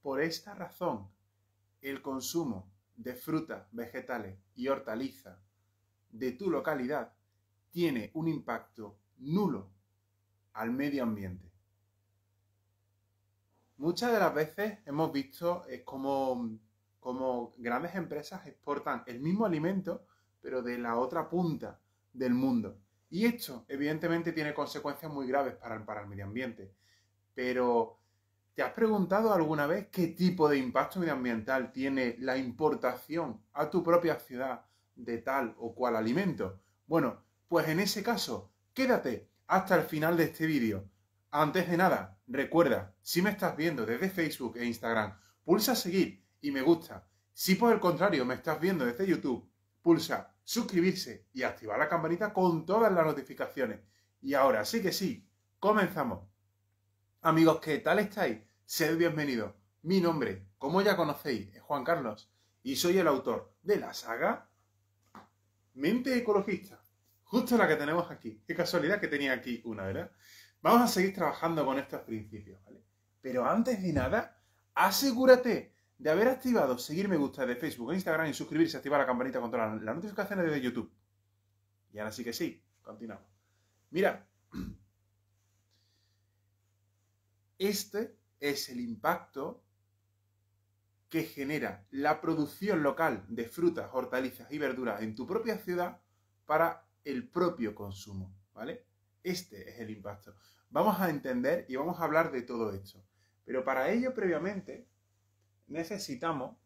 por esta razón el consumo de frutas, vegetales y hortalizas de tu localidad tiene un impacto nulo al medio ambiente. Muchas de las veces hemos visto como grandes empresas exportan el mismo alimento, pero de la otra punta del mundo. Y esto, evidentemente, tiene consecuencias muy graves para el medio ambiente. Pero, ¿te has preguntado alguna vez qué tipo de impacto medioambiental tiene la importación a tu propia ciudad de tal o cual alimento? Bueno, pues en ese caso, quédate hasta el final de este vídeo. Antes de nada, recuerda, si me estás viendo desde Facebook e Instagram, pulsa seguir y me gusta. Si por el contrario me estás viendo desde YouTube, pulsa suscribirse y activar la campanita con todas las notificaciones. Y ahora sí que sí, comenzamos. Amigos, ¿qué tal estáis? Sed bienvenidos. Mi nombre, como ya conocéis, es Juan Carlos y soy el autor de la saga Mente Ecologista. Justo la que tenemos aquí. Qué casualidad que tenía aquí una, ¿verdad? Vamos a seguir trabajando con estos principios, ¿vale? Pero antes de nada, asegúrate de haber activado seguir me gusta de Facebook e Instagram y suscribirse y activar la campanita con todas las notificaciones de YouTube. Y ahora sí que sí, continuamos. Mira, este es el impacto que genera la producción local de frutas, hortalizas y verduras en tu propia ciudad para el propio consumo, ¿vale? Este es el impacto. Vamos a entender y vamos a hablar de todo esto. Pero para ello, previamente, necesitamos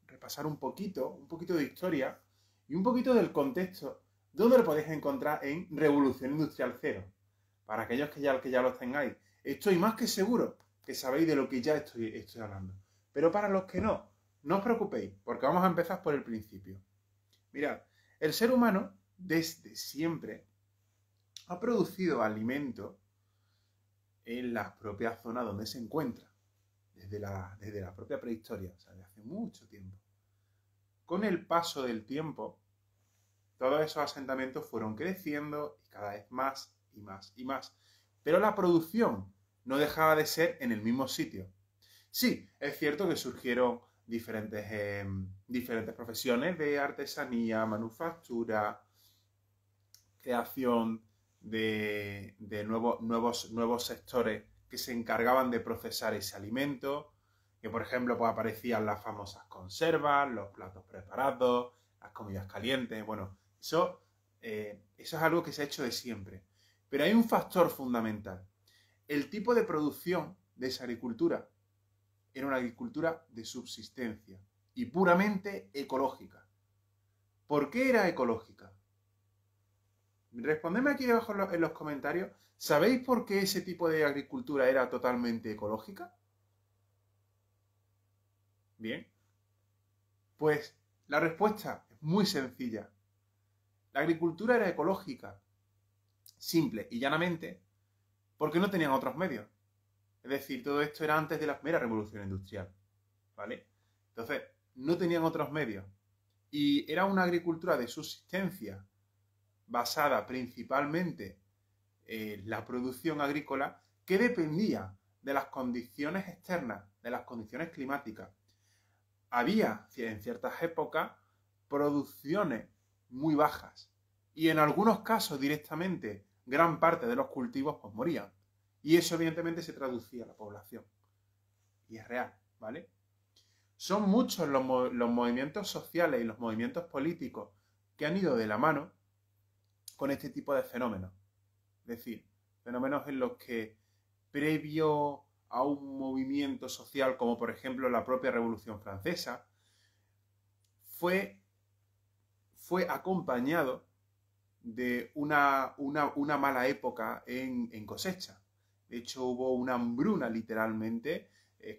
repasar un poquito de historia y un poquito del contexto donde lo podéis encontrar en Revolución Industrial Cero. Para aquellos que ya los tengáis, estoy más que seguro que sabéis de lo que ya estoy hablando. Pero para los que no os preocupéis, porque vamos a empezar por el principio. Mirad, el ser humano desde siempre ha producido alimento en las propias zonas donde se encuentra, desde la propia prehistoria, o sea, de hace mucho tiempo. Con el paso del tiempo, todos esos asentamientos fueron creciendo y cada vez más y más y más. Pero la producción no dejaba de ser en el mismo sitio. Sí, es cierto que surgieron diferentes profesiones de artesanía, manufactura, creación de nuevos sectores que se encargaban de procesar ese alimento, que por ejemplo pues aparecían las famosas conservas, los platos preparados, las comidas calientes. Bueno, eso es algo que se ha hecho de siempre. Pero hay un factor fundamental. El tipo de producción de esa agricultura era una agricultura de subsistencia y puramente ecológica. ¿Por qué era ecológica? Respondedme aquí abajo en los comentarios. ¿Sabéis por qué ese tipo de agricultura era totalmente ecológica? Bien. Pues la respuesta es muy sencilla. La agricultura era ecológica, simple y llanamente, porque no tenían otros medios. Es decir, todo esto era antes de la primera revolución industrial, ¿vale? Entonces, no tenían otros medios. Y era una agricultura de subsistencia basada principalmente en la producción agrícola que dependía de las condiciones externas, de las condiciones climáticas. Había, en ciertas épocas, producciones muy bajas y en algunos casos directamente gran parte de los cultivos pues morían. Y eso evidentemente se traducía a la población. Y es real, ¿vale? Son muchos los movimientos sociales y los movimientos políticos que han ido de la mano con este tipo de fenómenos. Es decir, fenómenos en los que previo a un movimiento social como por ejemplo la propia Revolución Francesa, fue acompañado de una mala época en cosecha. De hecho, hubo una hambruna literalmente,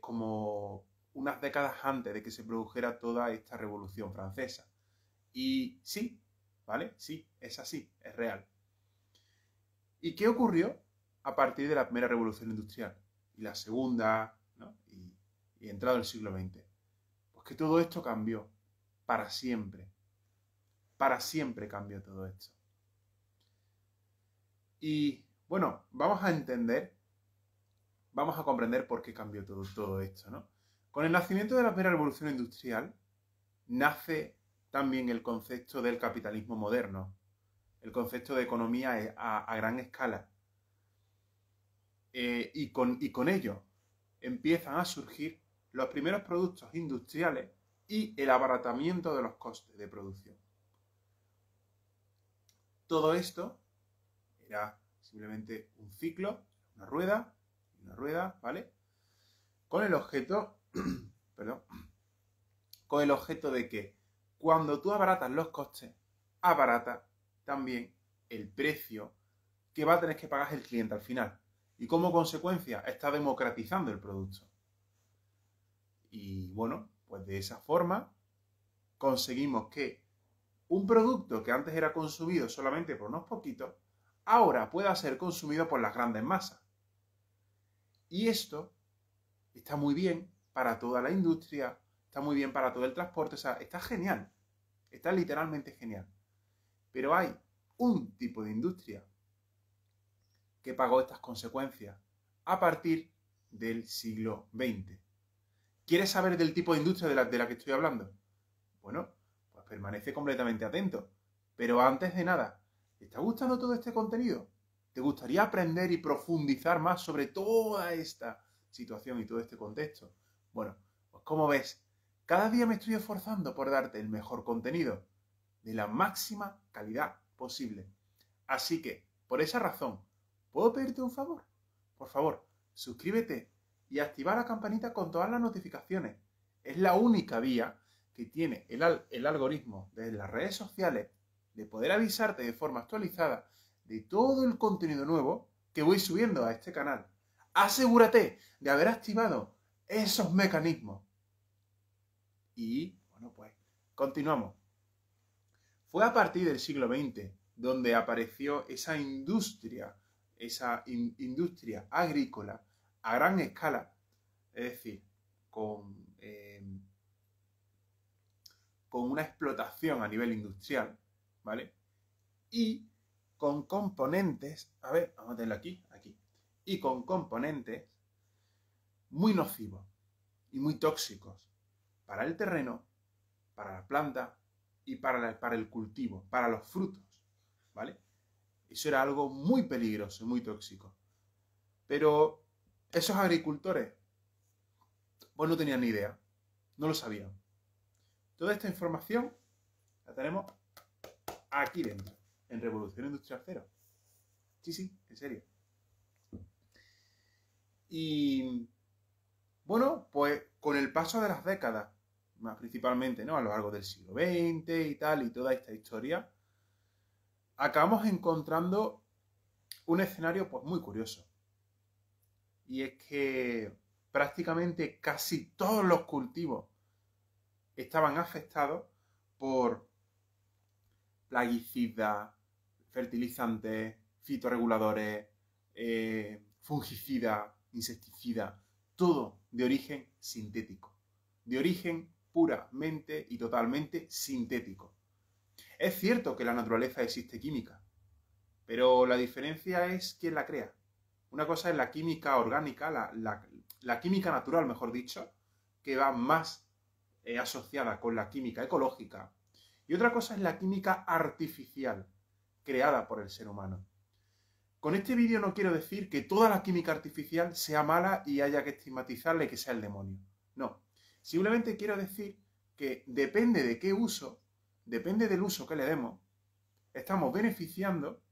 como unas décadas antes de que se produjera toda esta Revolución Francesa. Y sí, ¿vale? Sí, es así, es real. ¿Y qué ocurrió a partir de la primera Revolución Industrial? Y la segunda, ¿no? Y entrado el siglo XX. Pues que todo esto cambió para siempre. Para siempre cambió todo esto. Y bueno, vamos a entender vamos a comprender por qué cambió todo esto, ¿no? Con el nacimiento de la primera revolución industrial, nace también el concepto del capitalismo moderno, el concepto de economía a gran escala. Y con ello empiezan a surgir los primeros productos industriales y el abaratamiento de los costes de producción. Todo esto era simplemente un ciclo, una rueda, ¿vale? Con el objeto, perdón, con el objeto de que cuando tú abaratas los costes, abarata también el precio que va a tener que pagar el cliente al final. Y como consecuencia está democratizando el producto. Y bueno, pues de esa forma conseguimos que un producto que antes era consumido solamente por unos poquitos, ahora pueda ser consumido por las grandes masas. Y esto está muy bien para toda la industria, está muy bien para todo el transporte, o sea, está genial, está literalmente genial. Pero hay un tipo de industria que pagó estas consecuencias a partir del siglo XX. ¿Quieres saber del tipo de industria de la que estoy hablando? Bueno, pues permanece completamente atento. Pero antes de nada, ¿te está gustando todo este contenido? ¿Te gustaría aprender y profundizar más sobre toda esta situación y todo este contexto? Bueno, pues como ves, cada día me estoy esforzando por darte el mejor contenido de la máxima calidad posible. Así que, por esa razón, ¿puedo pedirte un favor? Por favor, suscríbete y activa la campanita con todas las notificaciones. Es la única vía que tiene el algoritmo de las redes sociales de poder avisarte de forma actualizada de todo el contenido nuevo que voy subiendo a este canal. Asegúrate de haber activado esos mecanismos. Y, bueno, pues, continuamos. Fue a partir del siglo XX donde apareció esa industria agrícola a gran escala, es decir, con una explotación a nivel industrial, ¿vale? Y con componentes, a ver, vamos a tenerlo aquí, y con componentes muy nocivos y muy tóxicos para el terreno, para la planta y para el cultivo, para los frutos, ¿vale? Eso era algo muy peligroso y muy tóxico. Pero esos agricultores, pues no tenían ni idea, no lo sabían. Toda esta información la tenemos aquí dentro, en Revolución Industrial Cero. Sí, en serio. Y bueno, pues con el paso de las décadas, más principalmente, ¿no?, a lo largo del siglo XX y tal, y toda esta historia, acabamos encontrando un escenario pues muy curioso. Y es que prácticamente casi todos los cultivos estaban afectados por plaguicidas, fertilizantes, fitorreguladores, fungicidas, insecticidas, todo de origen sintético, de origen puramente y totalmente sintético. Es cierto que en la naturaleza existe química, pero la diferencia es quién la crea. Una cosa es la química orgánica, la química natural, mejor dicho, que va más asociada con la química ecológica. Y otra cosa es la química artificial, creada por el ser humano. Con este vídeo no quiero decir que toda la química artificial sea mala y haya que estigmatizarla y que sea el demonio. No. Simplemente quiero decir que depende de qué uso, depende del uso que le demos, estamos beneficiando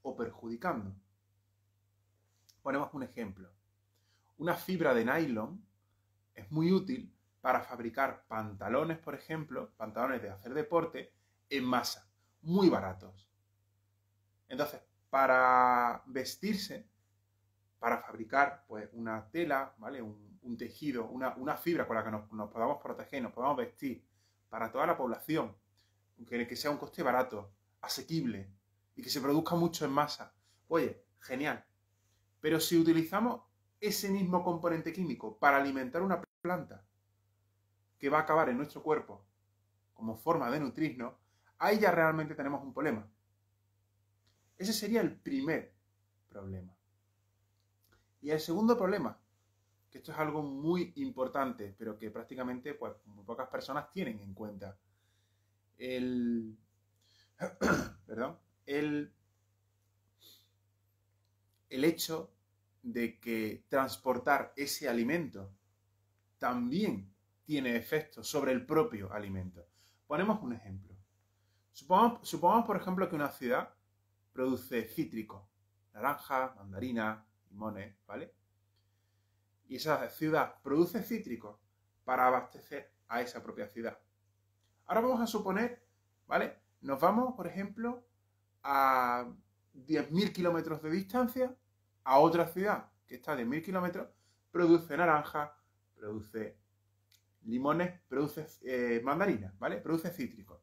o perjudicando. Ponemos un ejemplo. Una fibra de nylon es muy útil para fabricar pantalones, por ejemplo, pantalones de hacer deporte, en masa, muy baratos. Entonces, para vestirse, para fabricar pues una tela, ¿vale?, un tejido, una fibra con la que nos podamos proteger, nos podamos vestir, para toda la población, que sea un coste barato, asequible y que se produzca mucho en masa. Oye, genial. Pero si utilizamos ese mismo componente químico para alimentar una planta que va a acabar en nuestro cuerpo como forma de nutrirnos, ahí ya realmente tenemos un problema. Ese sería el primer problema. Y el segundo problema que esto es algo muy importante, pero que prácticamente pues, muy pocas personas tienen en cuenta. El, perdón, el hecho de que transportar ese alimento también tiene efectos sobre el propio alimento. Ponemos un ejemplo. Supongamos, por ejemplo, que una ciudad produce cítricos, naranjas, mandarinas, limones, ¿vale? Y esa ciudad produce cítricos para abastecer a esa propia ciudad. Ahora vamos a suponer, ¿vale? Nos vamos, por ejemplo, a 10.000 kilómetros de distancia a otra ciudad que está a 10.000 kilómetros, produce naranjas, produce limones, produce mandarinas, ¿vale? Produce cítricos.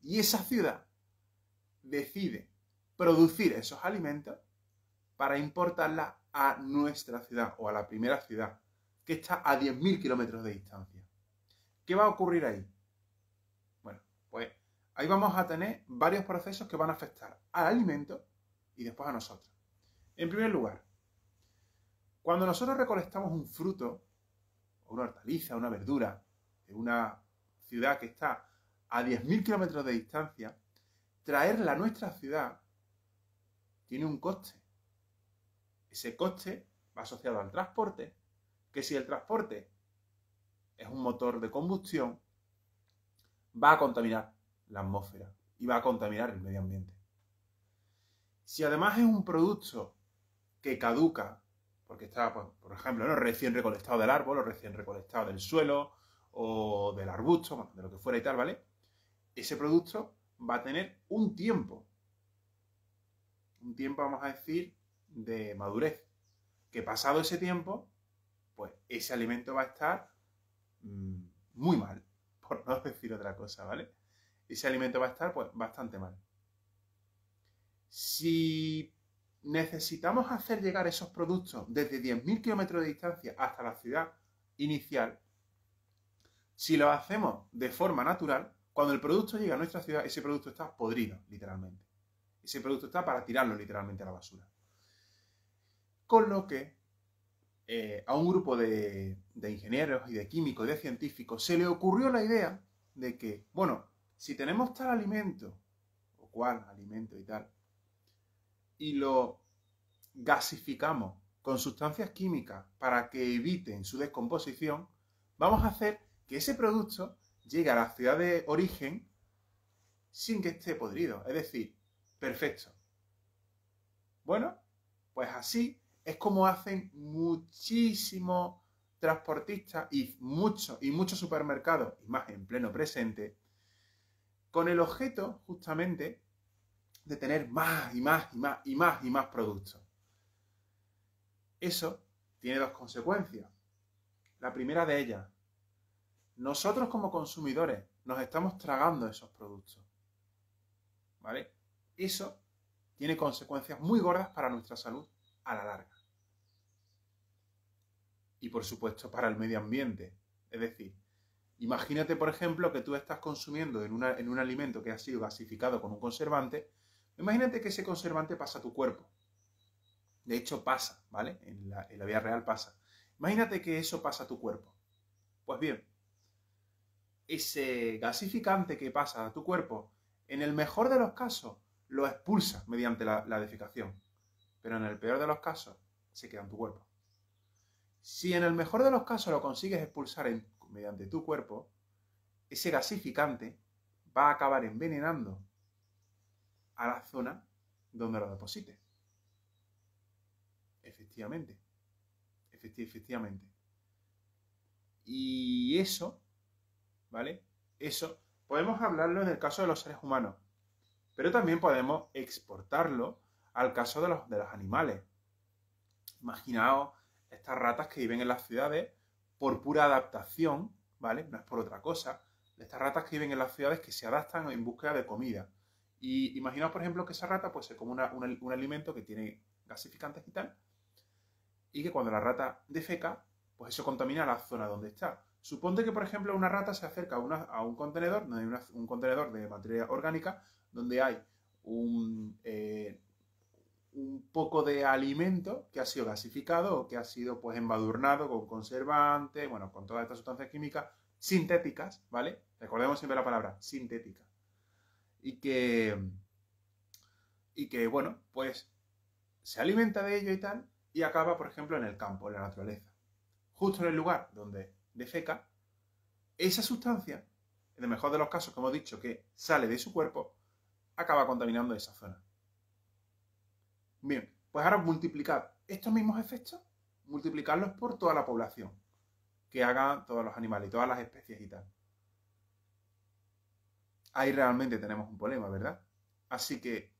Y esa ciudad decide producir esos alimentos para importarla a nuestra ciudad o a la primera ciudad, que está a 10.000 kilómetros de distancia. ¿Qué va a ocurrir ahí? Bueno, pues ahí vamos a tener varios procesos que van a afectar al alimento y después a nosotros. En primer lugar, cuando nosotros recolectamos un fruto, o una hortaliza, una verdura, de una ciudad que está a 10.000 kilómetros de distancia, traerla a nuestra ciudad tiene un coste. Ese coste va asociado al transporte, que si el transporte es un motor de combustión, va a contaminar la atmósfera y va a contaminar el medio ambiente. Si además es un producto que caduca, porque está, pues, por ejemplo, ¿no? recién recolectado del árbol o recién recolectado del suelo o del arbusto, bueno, de lo que fuera y tal, ¿vale? Ese producto va a tener un tiempo, vamos a decir, de madurez, que pasado ese tiempo, pues ese alimento va a estar muy mal, por no decir otra cosa, ¿vale? Ese alimento va a estar, pues, bastante mal. Si necesitamos hacer llegar esos productos desde 10.000 kilómetros de distancia hasta la ciudad inicial, si lo hacemos de forma natural, cuando el producto llega a nuestra ciudad, ese producto está podrido, literalmente. Ese producto está para tirarlo literalmente a la basura. Con lo que a un grupo de ingenieros y de químicos y de científicos se le ocurrió la idea de que, bueno, si tenemos tal alimento, o cual alimento y tal, y lo gasificamos con sustancias químicas para que eviten su descomposición, vamos a hacer que ese producto llegue a la ciudad de origen sin que esté podrido. Es decir, perfecto. Bueno, pues así es como hacen muchísimos transportistas y muchos supermercados, y más en pleno presente, con el objeto justamente de tener más y más y más y más y más productos. Eso tiene dos consecuencias. La primera de ellas, nosotros como consumidores nos estamos tragando esos productos. ¿Vale? Eso tiene consecuencias muy gordas para nuestra salud a la larga. Y por supuesto para el medio ambiente. Es decir, imagínate por ejemplo que tú estás consumiendo en un alimento que ha sido gasificado con un conservante. Imagínate que ese conservante pasa a tu cuerpo. De hecho pasa, ¿vale? En la vida real pasa. Imagínate que eso pasa a tu cuerpo. Pues bien, ese gasificante que pasa a tu cuerpo, en el mejor de los casos, lo expulsa mediante la defecación. Pero en el peor de los casos, se queda en tu cuerpo. Si en el mejor de los casos lo consigues expulsar mediante tu cuerpo, ese gasificante va a acabar envenenando a la zona donde lo deposites. Efectivamente. Efectivamente. Y eso, ¿vale? Eso podemos hablarlo en el caso de los seres humanos, pero también podemos exportarlo al caso de los animales. Imaginaos estas ratas que viven en las ciudades por pura adaptación, ¿vale? No es por otra cosa. Estas ratas que viven en las ciudades que se adaptan en búsqueda de comida. Y imaginaos, por ejemplo, que esa rata pues se come un alimento que tiene gasificantes y tal, y que cuando la rata defeca, pues eso contamina la zona donde está. Suponte que, por ejemplo, una rata se acerca a un contenedor, un contenedor de materia orgánica, donde hay un poco de alimento que ha sido gasificado o que ha sido pues embadurnado con conservantes, bueno, con todas estas sustancias químicas sintéticas, ¿vale? Recordemos siempre la palabra sintética. Y que bueno, pues se alimenta de ello y tal, y acaba, por ejemplo, en el campo, en la naturaleza. Justo en el lugar donde defeca, esa sustancia, en el mejor de los casos, como he dicho, que sale de su cuerpo, acaba contaminando esa zona. Bien, pues ahora multiplicar estos mismos efectos, multiplicarlos por toda la población que hagan todos los animales y todas las especies y tal. Ahí realmente tenemos un problema, ¿verdad? Así que,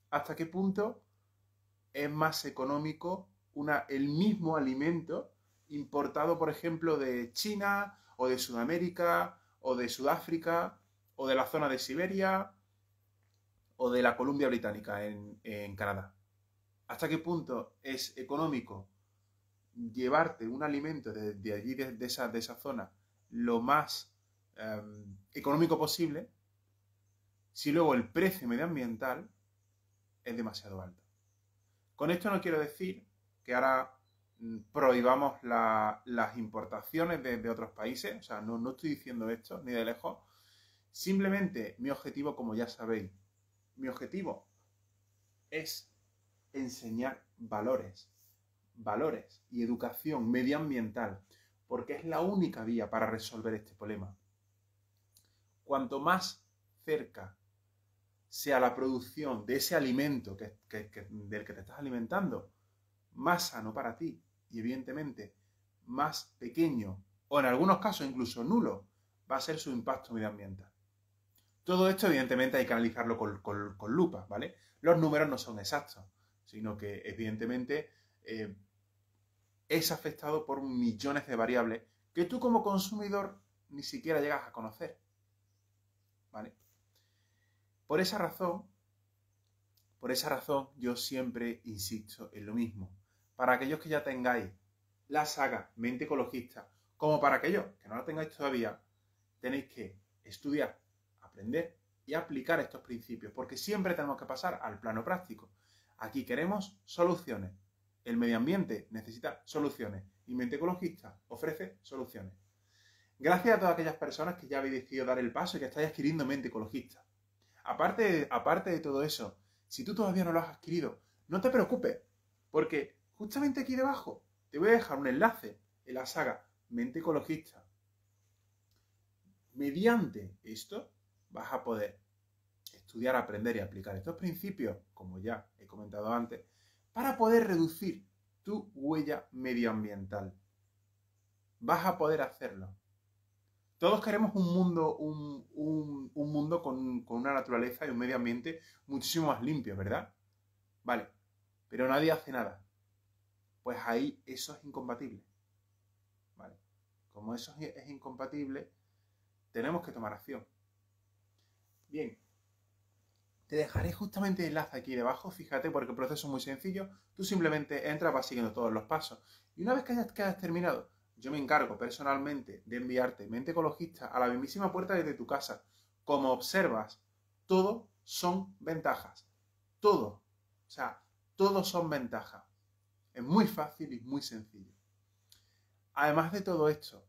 ¿hasta qué punto es más económico el mismo alimento importado, por ejemplo, de China o de Sudamérica o de Sudáfrica o de la zona de Siberia o de la Columbia Británica en Canadá? ¿Hasta qué punto es económico llevarte un alimento de allí, de esa zona, lo más económico posible, si luego el precio medioambiental es demasiado alto? Con esto no quiero decir que ahora prohibamos las importaciones de otros países, o sea, no estoy diciendo esto, ni de lejos. Simplemente mi objetivo, como ya sabéis, mi objetivo es enseñar valores y educación medioambiental, porque es la única vía para resolver este problema. Cuanto más cerca sea la producción de ese alimento del que te estás alimentando, más sano para ti y evidentemente más pequeño, o en algunos casos incluso nulo, va a ser su impacto medioambiental. Todo esto evidentemente hay que analizarlo con lupa, ¿vale? Los números no son exactos, sino que evidentemente es afectado por millones de variables que tú como consumidor ni siquiera llegas a conocer, ¿vale? Por esa razón yo siempre insisto en lo mismo. Para aquellos que ya tengáis la saga Mente Ecologista, como para aquellos que no la tengáis todavía, tenéis que estudiar, aprender y aplicar estos principios, porque siempre tenemos que pasar al plano práctico. Aquí queremos soluciones. El medio ambiente necesita soluciones y Mente Ecologista ofrece soluciones. Gracias a todas aquellas personas que ya habéis decidido dar el paso y que estáis adquiriendo Mente Ecologista. Aparte de todo eso, si tú todavía no lo has adquirido, no te preocupes, porque justamente aquí debajo te voy a dejar un enlace en la saga Mente Ecologista. Mediante esto vas a poder estudiar, aprender y aplicar estos principios, como ya he comentado antes, para poder reducir tu huella medioambiental. Vas a poder hacerlo. Todos queremos un mundo con una naturaleza y un medio ambiente muchísimo más limpio, ¿verdad? Vale, pero nadie hace nada. Pues ahí eso es incompatible. ¿Vale? Como eso es incompatible, tenemos que tomar acción. Bien, te dejaré justamente el enlace aquí debajo, fíjate, porque el proceso es muy sencillo. Tú simplemente entras, vas siguiendo todos los pasos. Y una vez que hayas terminado, yo me encargo personalmente de enviarte Mente Ecologista a la mismísima puerta desde tu casa. Como observas, todo son ventajas. Todo. O sea, todo son ventajas. Es muy fácil y muy sencillo. Además de todo esto,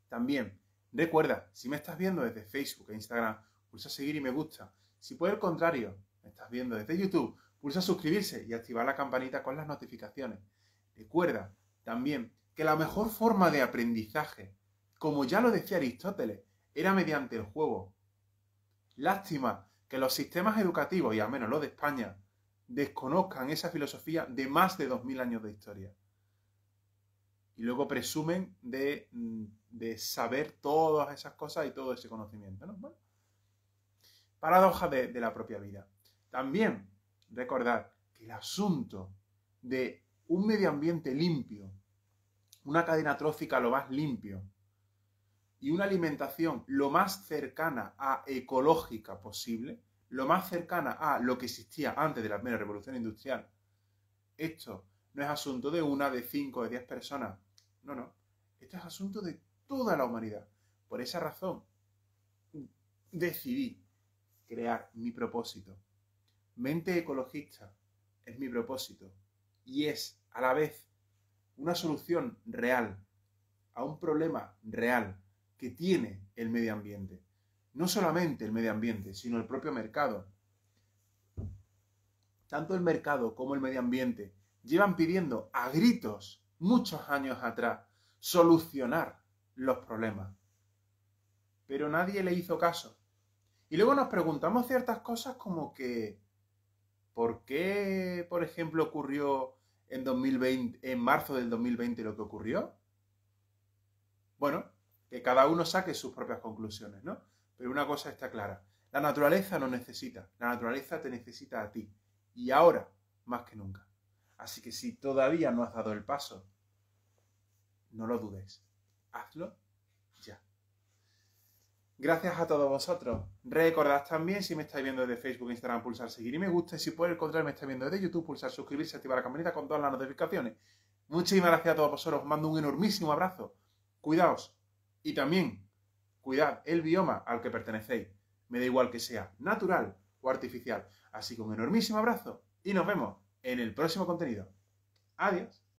también recuerda, si me estás viendo desde Facebook e Instagram, pulsa seguir y me gusta. Si por el contrario me estás viendo desde YouTube, pulsa suscribirse y activar la campanita con las notificaciones. Recuerda también que la mejor forma de aprendizaje, como ya lo decía Aristóteles, era mediante el juego. Lástima que los sistemas educativos, y al menos los de España, desconozcan esa filosofía de más de 2000 años de historia. Y luego presumen de saber todas esas cosas y todo ese conocimiento, ¿no? Bueno, paradoja de la propia vida. También recordad que el asunto de un medio ambiente limpio, una cadena trófica lo más limpio y una alimentación lo más cercana a ecológica posible, lo más cercana a lo que existía antes de la primera revolución industrial, esto no es asunto de una, de 5, de 10 personas. No. Esto es asunto de toda la humanidad. Por esa razón, decidí crear mi propósito. Mente Ecologista, es mi propósito. Y es a la vez una solución real a un problema real que tiene el medio ambiente. No solamente el medio ambiente, sino el propio mercado. Tanto el mercado como el medio ambiente llevan pidiendo a gritos, muchos años atrás, solucionar los problemas. Pero nadie le hizo caso. Y luego nos preguntamos ciertas cosas como que ¿por qué, por ejemplo, ocurrió en marzo del 2020 lo que ocurrió? Bueno, que cada uno saque sus propias conclusiones, ¿no? Pero una cosa está clara. La naturaleza nos necesita. La naturaleza te necesita a ti. Y ahora, más que nunca. Así que si todavía no has dado el paso, no lo dudes. Hazlo ya. Gracias a todos vosotros. Recordad también, si me estáis viendo desde Facebook e Instagram, pulsar seguir y me gusta. Y si por el contrario me estáis viendo desde YouTube, pulsar suscribirse y activar la campanita con todas las notificaciones. Muchísimas gracias a todos vosotros. Os mando un enormísimo abrazo. Cuidaos. Y también, cuidad el bioma al que pertenecéis. Me da igual que sea natural o artificial. Así que un enormísimo abrazo y nos vemos en el próximo contenido. Adiós.